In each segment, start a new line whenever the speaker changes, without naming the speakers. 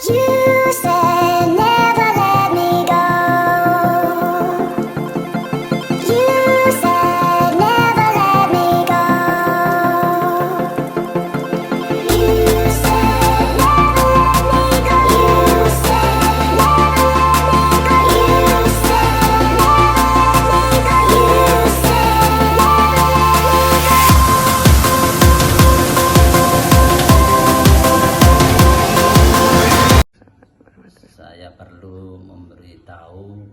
You said never let me go. You said never let me go. You said never let me go. You said never let me go. You said never let me go. You said
Saya perlu memberitahu,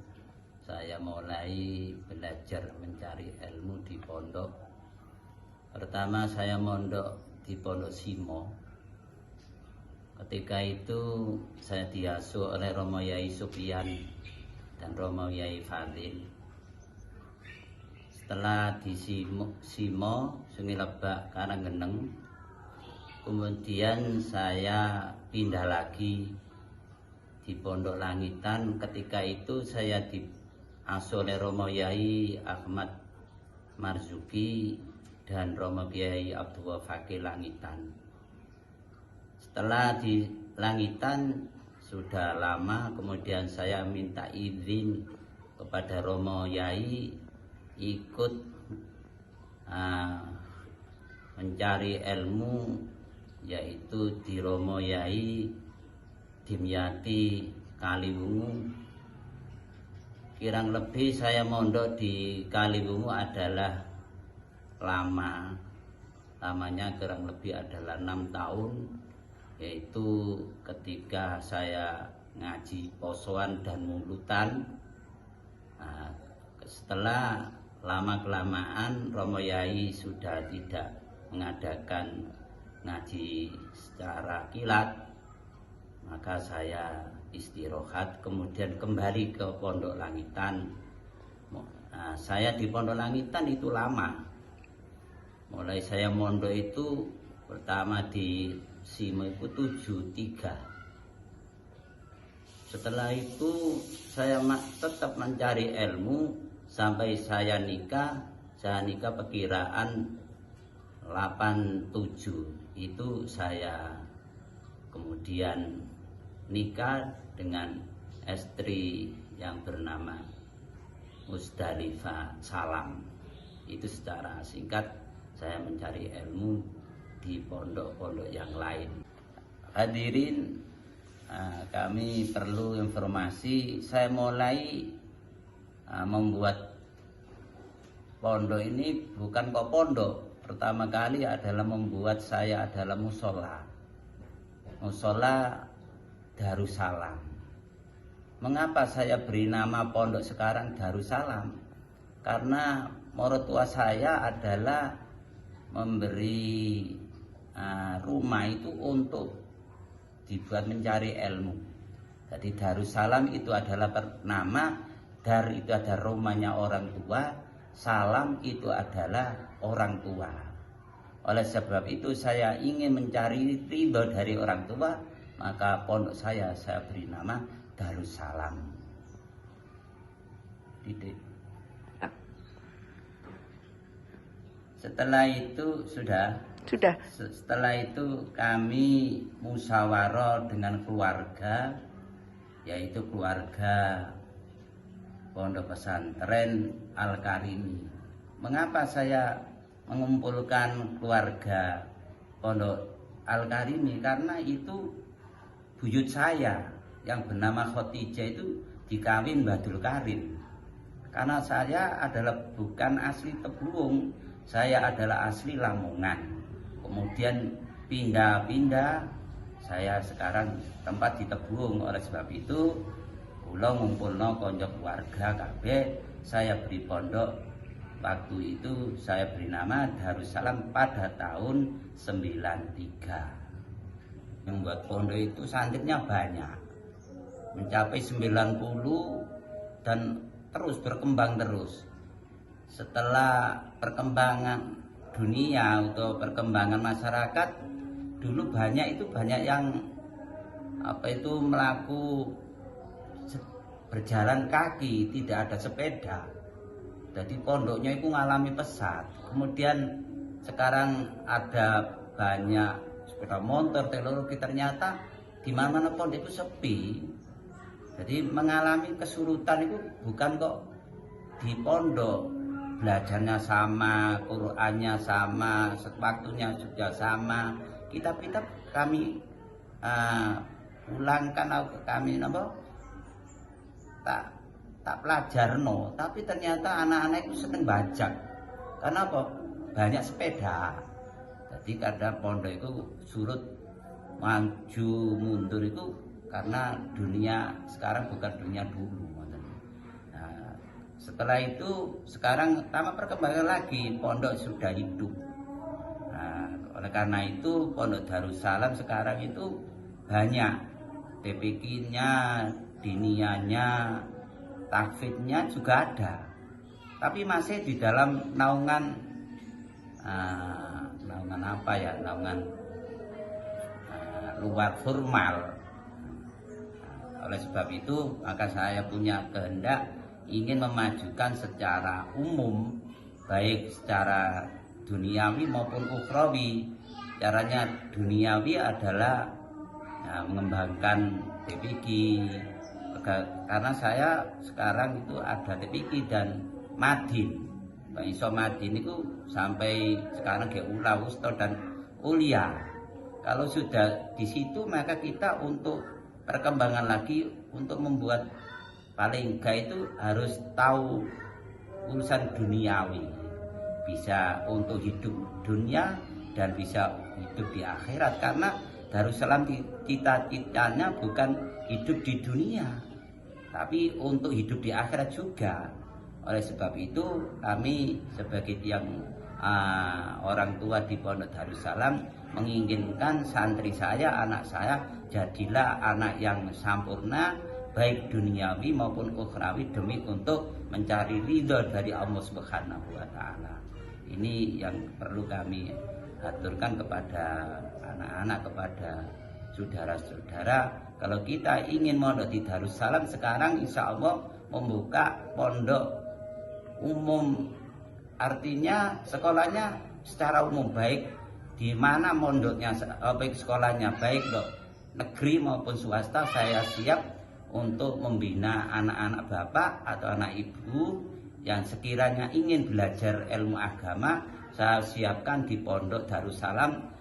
saya mulai belajar mencari ilmu di pondok. Pertama saya mondok di Pondok Simo. Ketika itu saya diasuh oleh Romo Yai Supian dan Romo Yai Fadil. Setelah di Simo Sungai Lebak Karanggeneng, kemudian saya pindah lagi di Pondok Langitan. Ketika itu saya diasuh oleh Romo Yai Ahmad Marzuki dan Romo Kiai Abdul Fakih Langitan. Setelah di Langitan sudah lama, kemudian saya minta izin kepada Romo Yai ikut mencari ilmu, yaitu di Romo Yai Dimyati Kaliwungu. Kirang lebih saya mondok di Kaliwungu adalah lamanya kurang lebih adalah 6 tahun, yaitu ketika saya ngaji posoan dan mulutan. Setelah lama-kelamaan Romo Yai sudah tidak mengadakan ngaji secara kilat, maka saya istirahat, kemudian kembali ke Pondok Langitan. Saya di Pondok Langitan itu lama. Mulai saya mondok itu pertama di Simo itu 73. Setelah itu saya tetap mencari ilmu sampai saya nikah. Saya nikah perkiraan 87. Itu saya kemudian nikah dengan istri yang bernama Musdalifah Salam. Itu secara singkat saya mencari ilmu di pondok-pondok yang lain. Hadirin, kami perlu informasi. Saya mulai membuat pondok ini bukan kok pondok. Pertama kali adalah membuat saya adalah musola Darussalam. Mengapa saya beri nama pondok sekarang Darussalam? Karena mertua saya adalah memberi rumah itu untuk dibuat mencari ilmu. Jadi Darussalam itu adalah nama. Dar itu ada rumahnya orang tua, salam itu adalah orang tua. Oleh sebab itu saya ingin mencari ridho dari orang tua, maka pondok saya beri nama Darussalam. Setelah itu sudah. Setelah itu kami musyawarah dengan keluarga, yaitu keluarga Pondok Pesantren Al-Karimi. Mengapa saya mengumpulkan keluarga Pondok Al-Karimi? Karena itu buyut saya yang bernama Khotijah itu dikawin Badul Karim. Karena saya adalah bukan asli Tebuwung, saya adalah asli Lamongan. Kemudian pindah-pindah, saya sekarang tempat di Tebuwung. Oleh sebab itu kula ngumpulno konco keluarga kabeh, saya beri pondok. Waktu itu saya beri nama Darussalam pada tahun 93. Yang buat pondok itu santrinya banyak, mencapai 90 dan terus berkembang terus. Setelah perkembangan dunia atau perkembangan masyarakat, dulu banyak yang berjalan kaki, tidak ada sepeda. Jadi pondoknya itu ngalami pesat. Kemudian sekarang ada banyak sepeda motor, teknologi. Ternyata di mana pondok itu sepi. Jadi mengalami kesurutan itu bukan kok di pondok, belajarnya sama, Qur'annya sama, waktunya juga sama, kitab-kitab kami ulangkan atau kami tak pelajarno, tapi ternyata anak-anak itu seneng baca. Karena apa? Banyak sepeda. Jadi kadang pondok itu surut maju mundur itu karena dunia sekarang bukan dunia dulu. Nah, setelah itu sekarang tambah perkembangan lagi, pondok sudah hidup. Nah, oleh karena itu Pondok Darussalam sekarang itu banyak TPQ-nya, diniyahnya, tahfidznya juga ada. Tapi masih di dalam naungan apa ya? Naungan luar formal. Oleh sebab itu maka saya punya kehendak ingin memajukan secara umum, baik secara duniawi maupun ukhrawi. Caranya duniawi adalah mengembangkan TPQ, karena saya sekarang itu ada TPQ dan Madin. Pak Iso Madin itu sampai sekarang ke Ula, Wusta dan Ulia. Kalau sudah di situ maka kita untuk perkembangan lagi untuk membuat paling enggak itu harus tahu urusan duniawi, bisa untuk hidup dunia dan bisa hidup di akhirat. Karena Darussalam cita-citanya bukan hidup di dunia, tapi untuk hidup di akhirat juga. Oleh sebab itu kami sebagai tiang orang tua di Pondok Darussalam menginginkan santri saya, anak saya, jadilah anak yang sempurna baik duniawi maupun ukhrawi demi untuk mencari ridho dari Allah Subhanahu wa taala. Ini yang perlu kami aturkan kepada anak-anak, kepada saudara-saudara. Kalau kita ingin mondok di Darussalam sekarang insya Allah membuka pondok umum, artinya sekolahnya secara umum, baik di mana mondoknya, baik sekolahnya baik negeri maupun swasta. Saya siap untuk membina anak-anak bapak atau anak ibu yang sekiranya ingin belajar ilmu agama. Saya siapkan di Pondok Darussalam.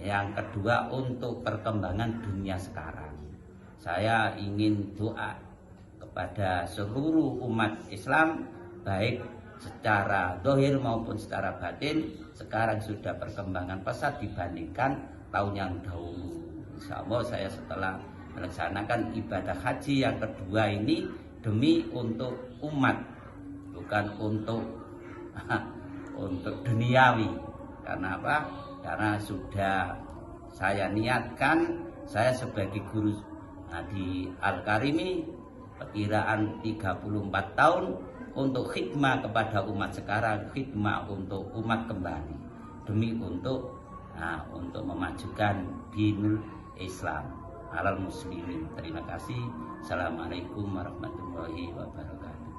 Yang kedua untuk perkembangan dunia sekarang, saya ingin doa kepada seluruh umat Islam, baik secara zahir maupun secara batin, sekarang sudah perkembangan pesat dibandingkan tahun yang dahulu. Insya Allah saya setelah melaksanakan ibadah haji yang kedua ini demi untuk umat, bukan untuk duniawi. Karena apa? Karena sudah saya niatkan, saya sebagai guru di Al-Karimi perkiraan 34 tahun untuk khidmah kepada umat sekarang, khidmah untuk umat kembali, demi untuk memajukan dinul Islam alal muslimin. Terima kasih. Assalamualaikum warahmatullahi wabarakatuh.